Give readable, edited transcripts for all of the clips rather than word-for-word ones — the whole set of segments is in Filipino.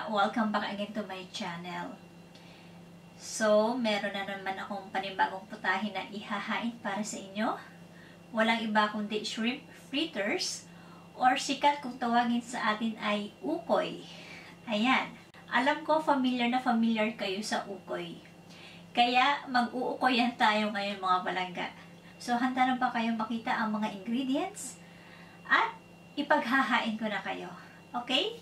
palangga! Welcome back again to my channel. So, meron na naman akong panibagong putahe na ihahain para sa inyo. Walang iba kundi shrimp fritters or sikat kung tawagin sa atin ay ukoy. Ayan. Alam ko familiar na familiar kayo sa ukoy. Kaya mag-uukoyan tayo ngayon mga palangga. So, handa na ba kayo makita ang mga ingredients? At ipaghahain ko na kayo. Okay?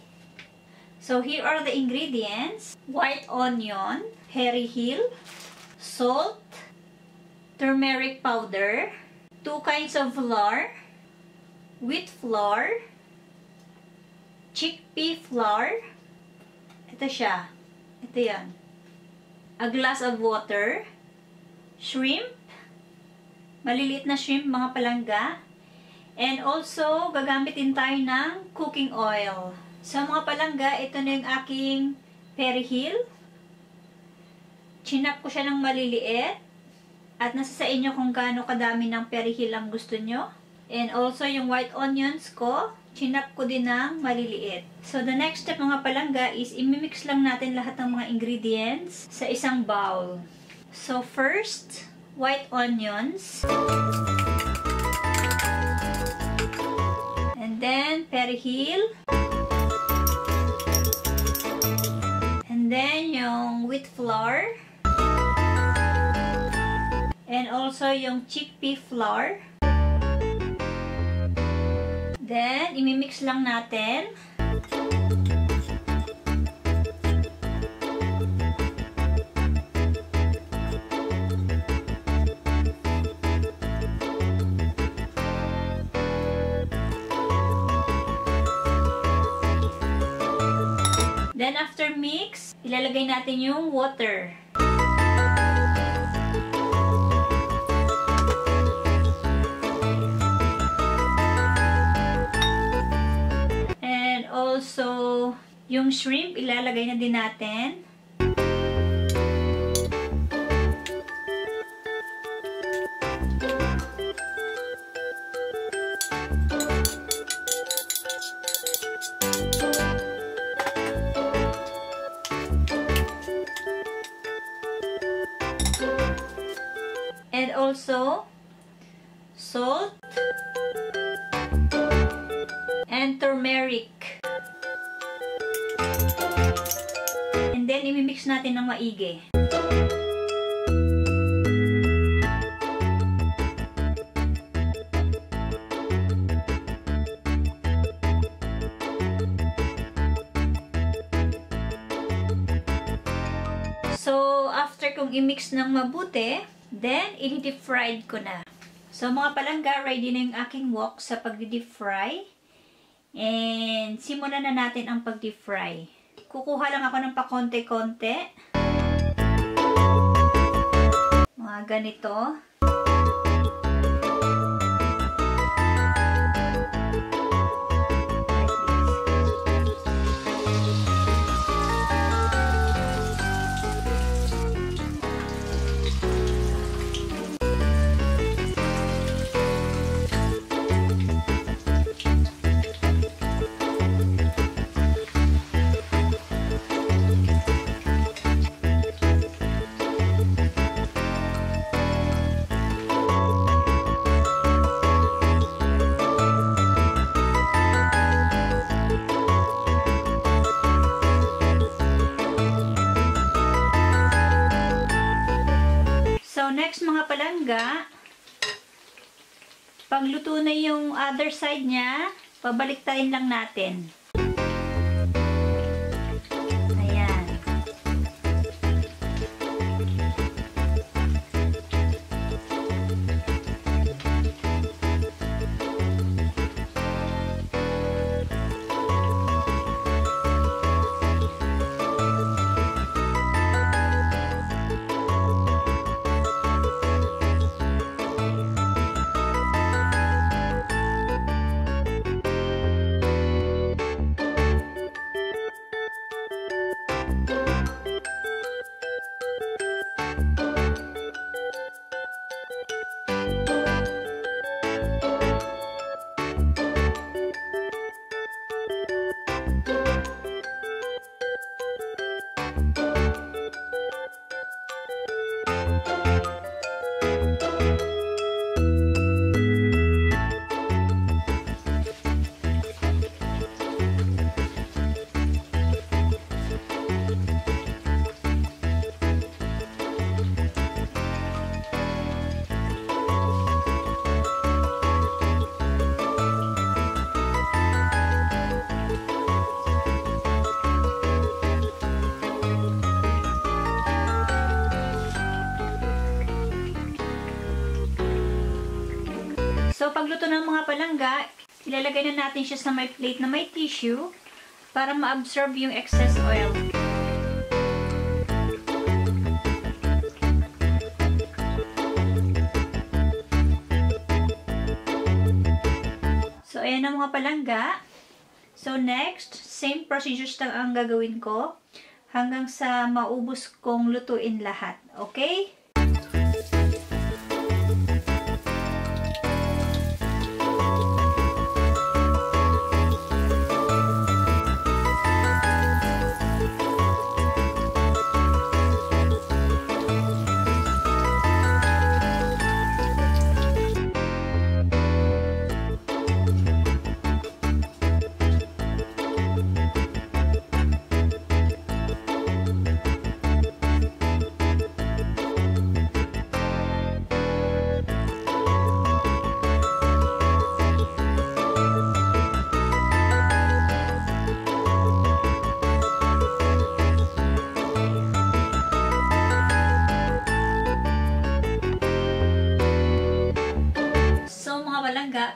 So, here are the ingredients. White onion, hairy hill, salt, turmeric powder, 2 kinds of flour, wheat flour, chickpea flour. Ito siya. Ito yan. A glass of water, shrimp, maliliit na shrimp mga palangga, and also gagamitin tayo ng cooking oil. So mga palangga, ito na yung aking perihil. Chinap ko siya ng maliliit. At nasa sa inyo kung gaano kadami ng perihil ang gusto nyo. And also yung white onions ko, chinap ko din ng maliliit. So the next step mga palangga is imimix lang natin lahat ng mga ingredients sa isang bowl. So first, white onions. And then perihil. And then yung wheat flour. And also yung chickpea flour. Then, imimix lang natin. Then, after mix, ilalagay natin yung water. And also, yung shrimp, ilalagay na din natin. And also, salt and turmeric. And then, imimix natin ng maigi. So, after kong imix ng mabuti, then, i-deep fried ko na. So, mga palangga, ready na yung aking wok sa pag-deep fry. And, simulan na natin ang pag-deep fry. Kukuha lang ako ng pakonte-konte. Mga ganito. So, next mga palangga, pagluto na yung other side niya, pabaliktarin lang natin. Ayan. So, pagluto ng mga palangga, ilalagay na natin siya sa may plate na may tissue para ma-absorb yung excess oil. So, ayan ang mga palangga. So, next, same procedures lang ang gagawin ko hanggang sa maubos kong lutuin lahat. Okay?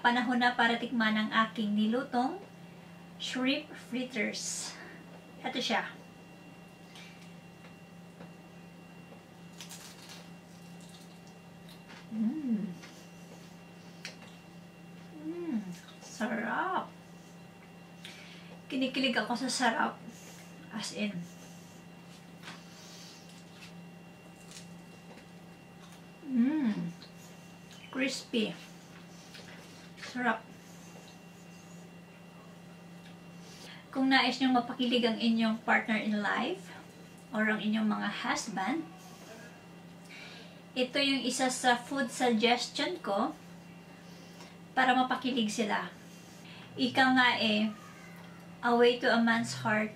Panahon na para tikman ang aking nilutong shrimp fritters. Ito siya. Sarap. Kinikilig ako sa sarap. As in. Crispy. Sarap. Kung nais niyong mapakilig ang inyong partner in life or ang inyong mga husband, ito yung isa sa food suggestion ko para mapakilig sila. Ika nga a way to a man's heart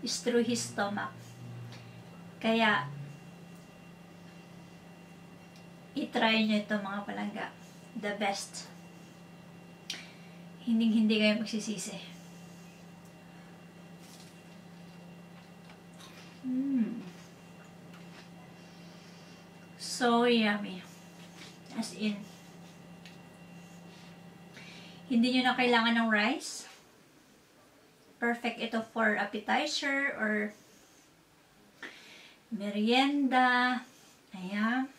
is through his stomach. Kaya, itry nyo ito mga palangga. The best. Hindi kayo magsisisi. So yummy. As in. Hindi nyo na kailangan ng rice. Perfect ito for appetizer or merienda. Ayan.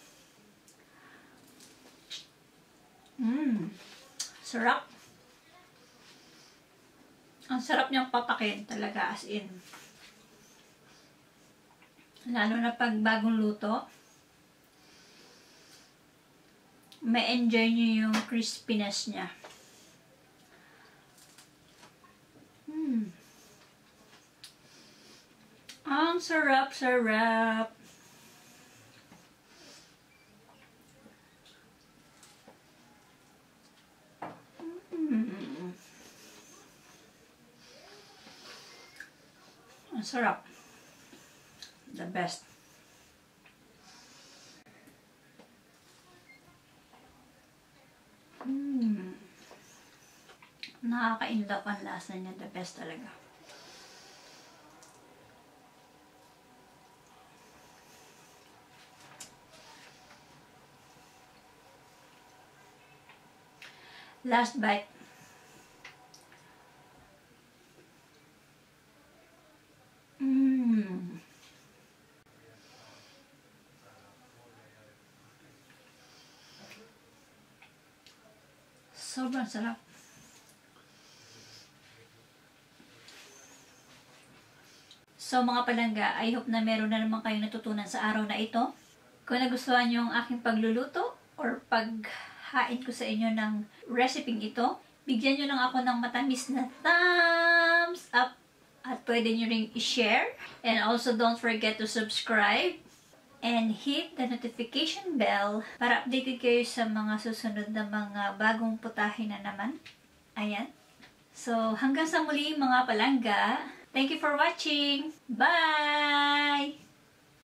Sarap. Ang sarap niyang papakin talaga, as in. Lalo na pag bagong luto, may enjoy niyo yung crispiness niya. Ang sarap. Ang sarap. The best. Nakaka-inlove ang lasa niya. The best talaga. Last bite. Sobrang sarap. So mga palangga, I hope na meron na naman kayong natutunan sa araw na ito. Kung nagustuhan nyo ang aking pagluluto or paghain ko sa inyo ng recipe ito, bigyan nyo lang ako ng matamis na thumbs up at pwede nyo ring i-share. And also don't forget to subscribe and hit the notification bell para updated kayo sa mga susunod na mga bagong putahe na naman. Ayan. So, hanggang sa muli mga palangga. Thank you for watching. Bye!